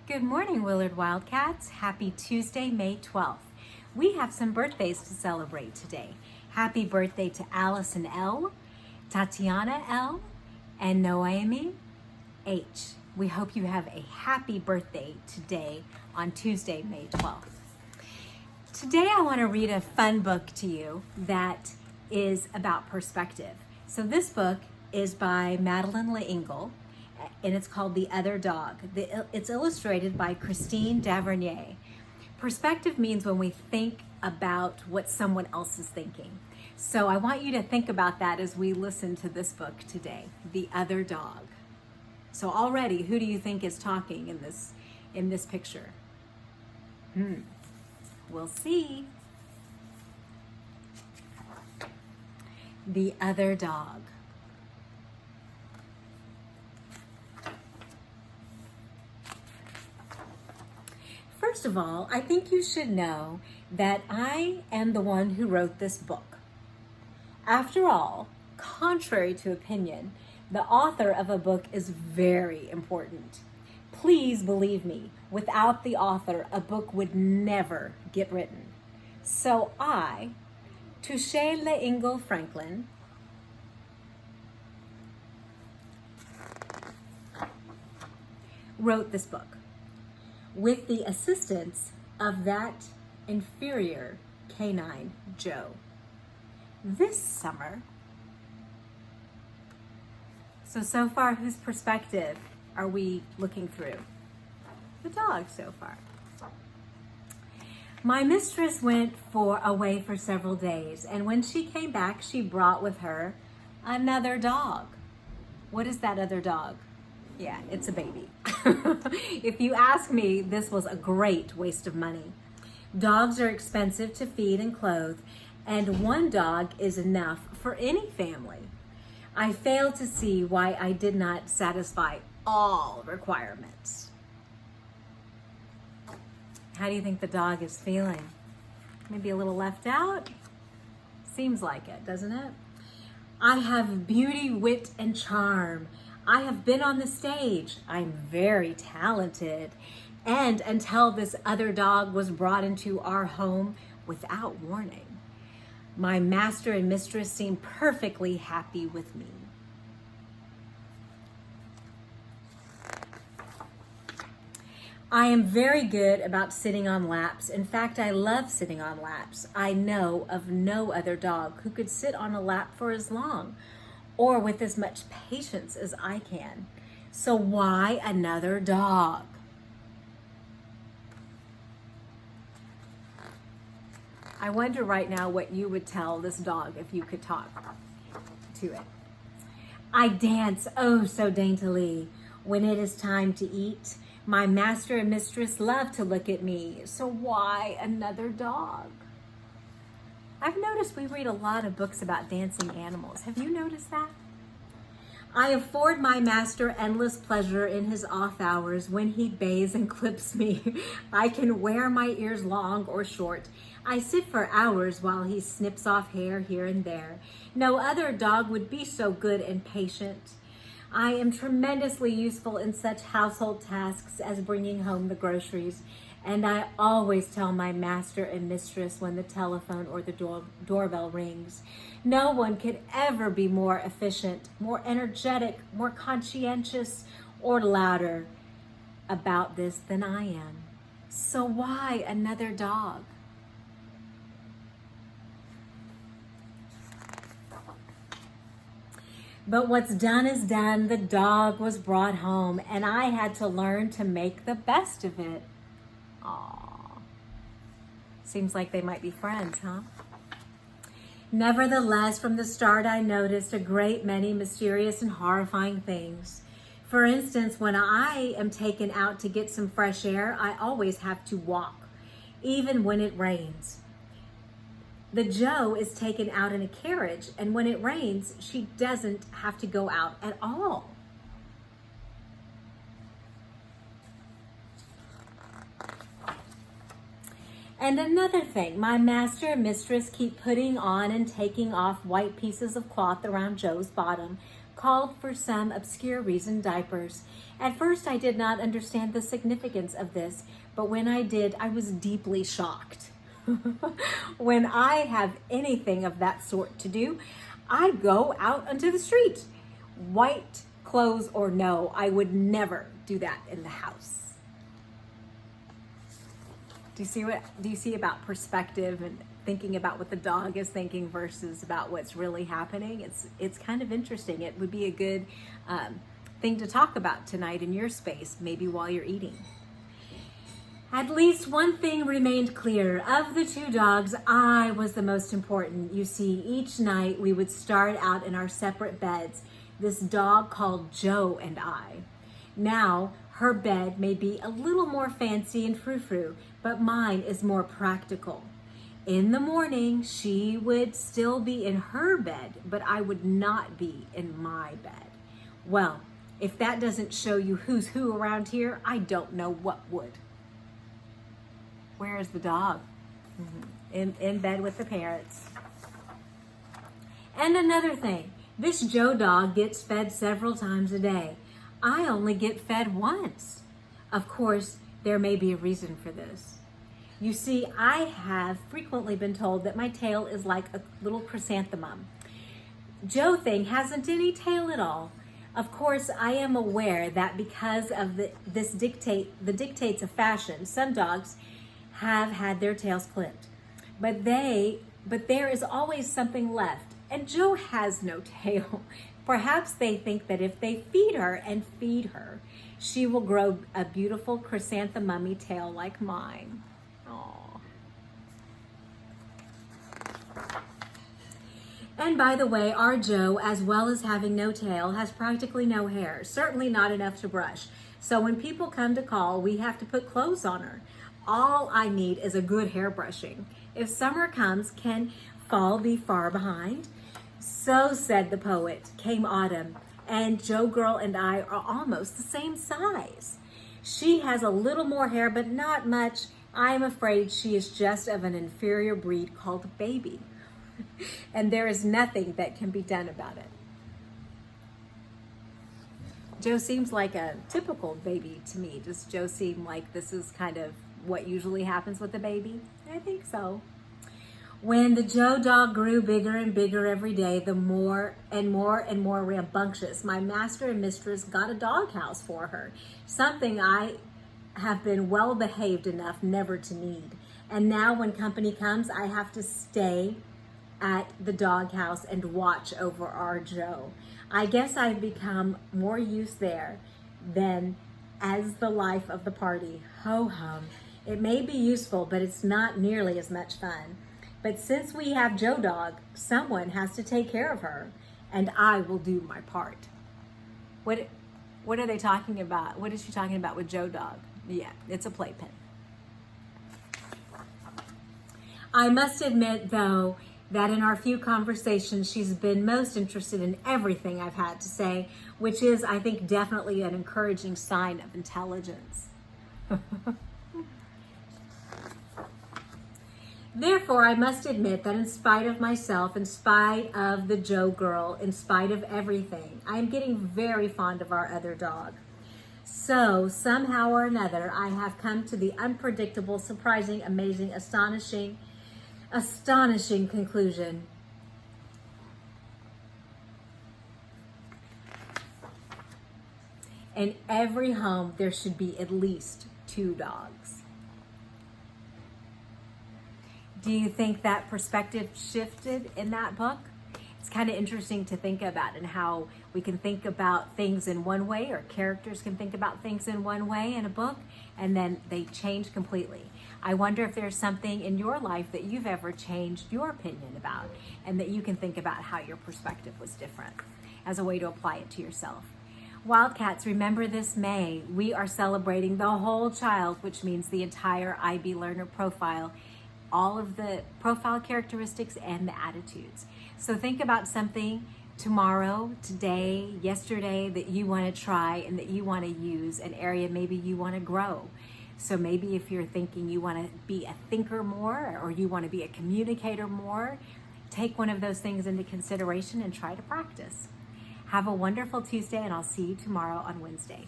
Good morning, Willard Wildcats. Happy Tuesday, May 12th. We have some birthdays to celebrate today. Happy birthday to Allison L., Tatiana L., and Noemi H. We hope you have a happy birthday today on Tuesday, May 12th. Today I want to read a fun book to you that is about perspective. So this book is by Madeleine L'Engle, and it's called The Other Dog. It's illustrated by Christine Davernier. Perspective means when we think about what someone else is thinking. So I want you to think about that as we listen to this book today, The Other Dog. So already, who do you think is talking in this picture? We'll see. The Other Dog. First of all, I think you should know that I am the one who wrote this book. After all, contrary to opinion, the author of a book is very important. Please believe me, without the author, a book would never get written. So I, Touche L'Engle Franklin, wrote this book with the assistance of that inferior canine, Joe. This summer, so far, whose perspective are we looking through? The dog so far. My mistress went away for several days, and when she came back, she brought with her another dog. What is that other dog? Yeah, it's a baby. If you ask me, this was a great waste of money. Dogs are expensive to feed and clothe, and one dog is enough for any family. I failed to see why I did not satisfy all requirements. How do you think the dog is feeling? Maybe a little left out? Seems like it, doesn't it? I have beauty, wit, and charm. I have been on the stage. I'm very talented. And until this other dog was brought into our home without warning, my master and mistress seemed perfectly happy with me. I am very good about sitting on laps. In fact, I love sitting on laps. I know of no other dog who could sit on a lap for as long or with as much patience as I can. So why another dog? I wonder right now what you would tell this dog if you could talk to it. I dance oh so daintily when it is time to eat. My master and mistress love to look at me, so why another dog? I've noticed we read a lot of books about dancing animals. Have you noticed that? I afford my master endless pleasure in his off hours when he bathes and clips me. I can wear my ears long or short. I sit for hours while he snips off hair here and there. No other dog would be so good and patient. I am tremendously useful in such household tasks as bringing home the groceries, and I always tell my master and mistress when the telephone or the doorbell rings. No one could ever be more efficient, more energetic, more conscientious, or louder about this than I am. So why another dog? But what's done is done. The dog was brought home, and I had to learn to make the best of it. Aww. Seems like they might be friends, huh? Nevertheless, from the start, I noticed a great many mysterious and horrifying things. For instance, when I am taken out to get some fresh air, I always have to walk, even when it rains. The Joe is taken out in a carriage, and when it rains, she doesn't have to go out at all. And another thing, my master and mistress keep putting on and taking off white pieces of cloth around Joe's bottom, called for some obscure reason diapers. At first, I did not understand the significance of this, but when I did, I was deeply shocked. When I have anything of that sort to do, I go out onto the street. White clothes or no, I would never do that in the house. Do you see about perspective and thinking about what the dog is thinking versus about what's really happening? It's kind of interesting. It would be a good thing to talk about tonight in your space, maybe while you're eating. At least one thing remained clear. Of the two dogs, I was the most important. You see, each night we would start out in our separate beds, this dog called Joe and I. Now, her bed may be a little more fancy and frou-frou, but mine is more practical. In the morning, she would still be in her bed, but I would not be in my bed. Well, if that doesn't show you who's who around here, I don't know what would. Where is the dog? In bed with the parents. And another thing, this Joe dog gets fed several times a day. I only get fed once. Of course, there may be a reason for this. You see, I have frequently been told that my tail is like a little chrysanthemum. Joe thing hasn't any tail at all. Of course, I am aware that because of the dictates of fashion, some dogs have had their tails clipped. But there is always something left, and Joe has no tail. Perhaps they think that if they feed her, she will grow a beautiful chrysanthemum tail like mine. Aww. And by the way, our Joe, as well as having no tail, has practically no hair, certainly not enough to brush. So when people come to call, we have to put clothes on her. All I need is a good hair brushing. If summer comes, can fall be far behind? So said the poet, came autumn, and Joe girl and I are almost the same size. She has a little more hair, but not much. I am afraid she is just of an inferior breed called baby. And there is nothing that can be done about it. Joe seems like a typical baby to me. Does Joe seem like this is kind of what usually happens with a baby? I think so. When the Joe dog grew bigger and bigger every day, the more and more rambunctious, my master and mistress got a doghouse for her, something I have been well behaved enough never to need. And now when company comes, I have to stay at the doghouse and watch over our Joe. I guess I've become more used there than as the life of the party. Ho hum. It may be useful, but it's not nearly as much fun. But since we have Joe dog, someone has to take care of her, and I will do my part. What are they talking about? What is she talking about with Joe dog? Yeah, it's a playpen. I must admit, though, that in our few conversations, she's been most interested in everything I've had to say, which is, I think, definitely an encouraging sign of intelligence. Therefore, I must admit that in spite of myself, in spite of the Joe girl, in spite of everything, I am getting very fond of our other dog. So, somehow or another, I have come to the unpredictable, surprising, amazing, astonishing conclusion. In every home, there should be at least 2 dogs. Do you think that perspective shifted in that book? It's kind of interesting to think about, and how we can think about things in one way, or characters can think about things in one way in a book, and then they change completely. I wonder if there's something in your life that you've ever changed your opinion about, and that you can think about how your perspective was different as a way to apply it to yourself. Wildcats, remember this May, we are celebrating the whole child, which means the entire IB Learner profile, all of the profile characteristics and the attitudes. So think about something tomorrow, today, yesterday that you want to try and that you want to use, an area maybe you want to grow. So maybe if you're thinking you want to be a thinker more, or you want to be a communicator more, take one of those things into consideration and try to practice. Have a wonderful Tuesday, and I'll see you tomorrow on Wednesday.